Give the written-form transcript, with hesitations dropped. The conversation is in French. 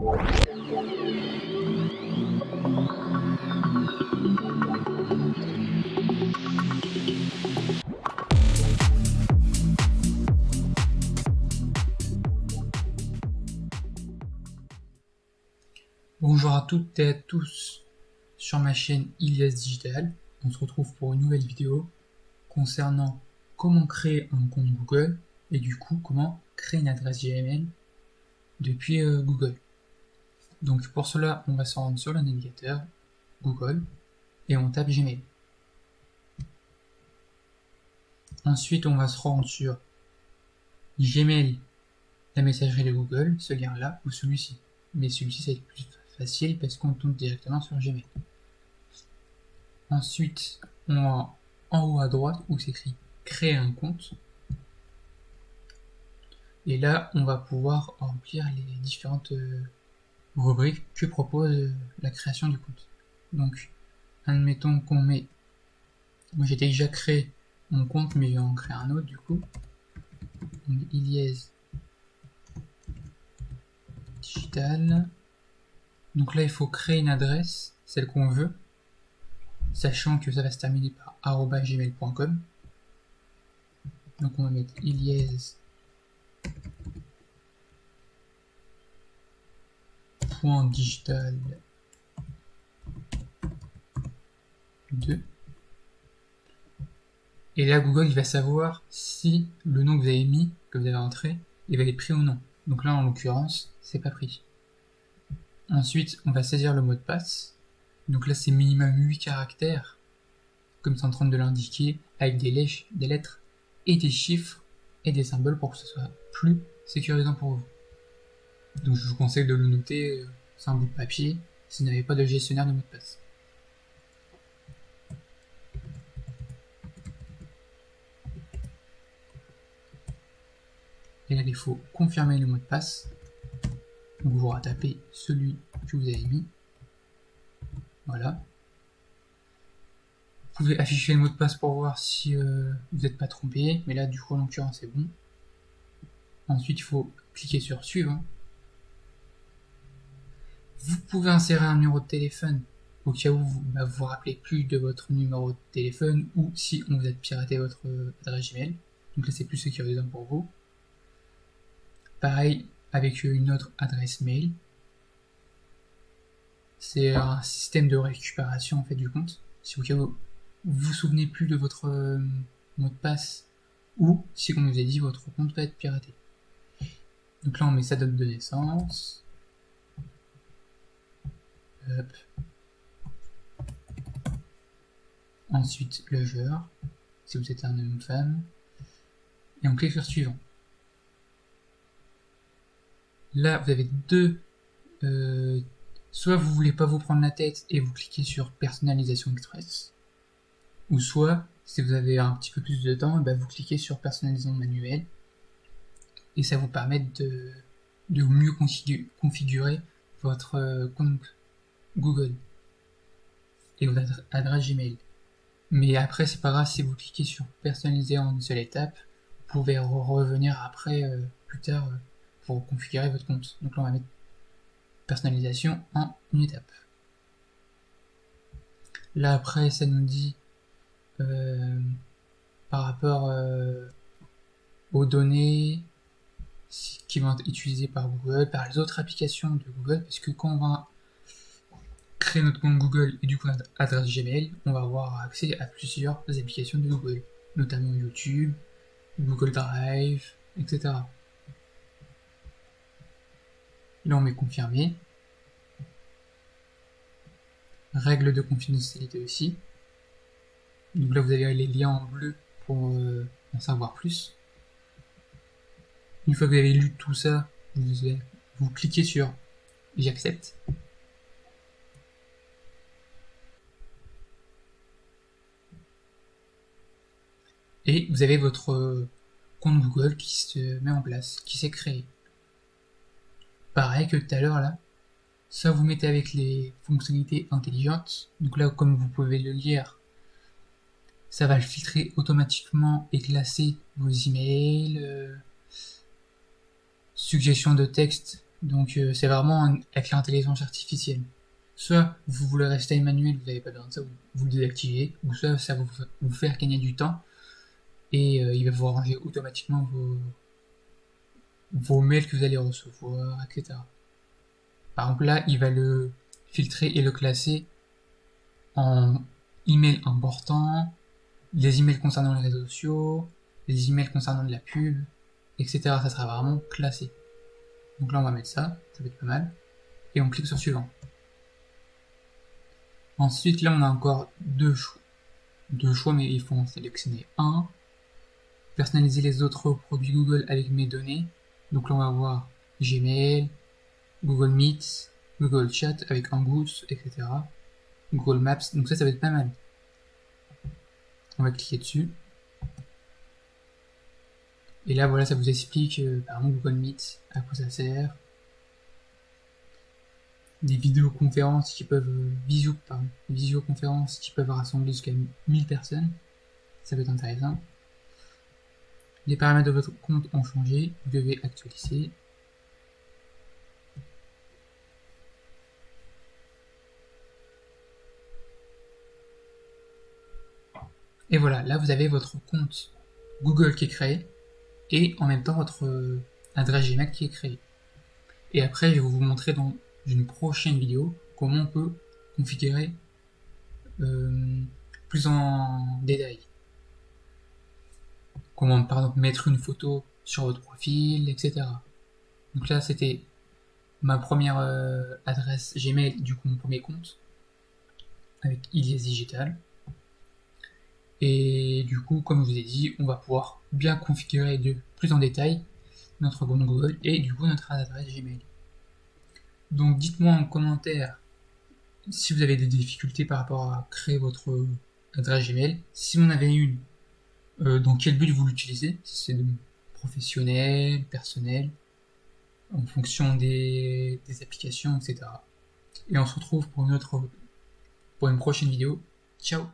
Bonjour à toutes et à tous sur ma chaîne Ilias Digital. On se retrouve pour une nouvelle vidéo concernant comment créer un compte Google et du coup comment créer une adresse Gmail depuis Google. Donc pour cela, on va se rendre sur le navigateur Google et on tape Gmail. Ensuite, on va se rendre sur Gmail, la messagerie de Google, ce lien-là ou celui-ci. Mais celui-ci, c'est plus facile parce qu'on tombe directement sur Gmail. Ensuite, on va en haut à droite où s'écrit créer un compte. Et là, on va pouvoir remplir les différentes rubriques que propose la création du compte. Donc, admettons qu'on met... Moi, j'ai déjà créé mon compte, mais je vais en créer un autre du coup. On met Ilias Digital. Donc là, il faut créer une adresse, celle qu'on veut, sachant que ça va se terminer par @gmail.com. Donc on va mettre ilias.digital 2. Et là, Google il va savoir si le nom que vous avez mis, que vous avez entré, il va être pris ou non. Donc là, en l'occurrence, c'est pas pris. Ensuite, on va saisir le mot de passe. Donc là, c'est minimum 8 caractères, comme c'est en train de l'indiquer, avec des lettres et des chiffres et des symboles pour que ce soit plus sécurisant pour vous. Donc je vous conseille de le noter sur un bout de papier si vous n'avez pas de gestionnaire de mot de passe. Et là, il faut confirmer le mot de passe. Donc vous retapez celui que vous avez mis. Voilà. Vous pouvez afficher le mot de passe pour voir si vous n'êtes pas trompé, mais là du coup en l'occurrence c'est bon. Ensuite il faut cliquer sur suivant. Vous pouvez insérer un numéro de téléphone au cas où vous vous rappelez plus de votre numéro de téléphone ou si on vous a piraté votre adresse Gmail. Donc là c'est plus sécurisant pour vous. Pareil avec une autre adresse mail. C'est un système de récupération en fait du compte. Si au cas où vous vous souvenez plus de votre mot de passe ou si comme je vous ai dit votre compte va être piraté. Donc là on met sa date de naissance. Hop. Ensuite le genre, si vous êtes un homme ou femme. Et on clique sur suivant. Là vous avez deux soit vous voulez pas vous prendre la tête et vous cliquez sur personnalisation express, ou soit si vous avez un petit peu plus de temps, vous cliquez sur personnalisation manuelle et ça vous permet de mieux configurer votre compte Google et votre adresse Gmail. Mais après c'est pas grave si vous cliquez sur personnaliser en une seule étape, vous pouvez revenir après plus tard pour configurer votre compte. Donc là on va mettre personnalisation en une étape. Là après ça nous dit par rapport aux données qui vont être utilisées par Google, par les autres applications de Google, parce que quand on va créer notre compte Google et du coup notre adresse Gmail, on va avoir accès à plusieurs applications de Google, notamment YouTube, Google Drive, etc. Là on met confirmer. Règles de confidentialité aussi. Donc là vous avez les liens en bleu pour en savoir plus. Une fois que vous avez lu tout ça, vous cliquez sur j'accepte. Et vous avez votre compte Google qui se met en place, qui s'est créé. Pareil que tout à l'heure là, ça vous mettez avec les fonctionnalités intelligentes. Donc là, comme vous pouvez le lire, ça va le filtrer automatiquement et classer vos emails, suggestions de texte Donc c'est vraiment avec l'intelligence artificielle. Soit vous voulez rester manuel, vous n'avez pas besoin de ça, vous le désactivez, ou soit ça va vous faire gagner du temps et il va vous ranger automatiquement vos mails que vous allez recevoir, etc. Par exemple là, il va le filtrer et le classer en emails importants, les emails concernant les réseaux sociaux, les emails concernant de la pub, etc. Ça sera vraiment classé. Donc là on va mettre ça va être pas mal. Et on clique sur suivant. Ensuite là on a encore deux choix, mais il faut en sélectionner un. Personnaliser les autres produits Google avec mes données. Donc là on va voir Gmail, Google Meet, Google Chat avec Angus, etc. Google Maps, donc ça va être pas mal. On va cliquer dessus. Et là voilà, ça vous explique par exemple Google Meet, à quoi ça sert. Des vidéoconférences qui peuvent visioconférences qui peuvent rassembler jusqu'à 1000 personnes. Ça peut être intéressant. Les paramètres de votre compte ont changé, vous devez actualiser. Et voilà, là vous avez votre compte Google qui est créé et en même temps votre adresse Gmail qui est créée. Et après, je vais vous montrer dans une prochaine vidéo comment on peut configurer plus en détail. Comment par exemple mettre une photo sur votre profil, etc. Donc là, c'était ma première adresse Gmail, du coup mon premier compte avec Ilias Digital. Et du coup, comme je vous ai dit, on va pouvoir bien configurer de plus en détail notre compte Google et du coup notre adresse Gmail. Donc dites-moi en commentaire si vous avez des difficultés par rapport à créer votre adresse Gmail. Si vous en avez une, dans quel but vous l'utilisez, si c'est professionnel, personnel, en fonction des applications, etc. Et on se retrouve pour une prochaine vidéo. Ciao!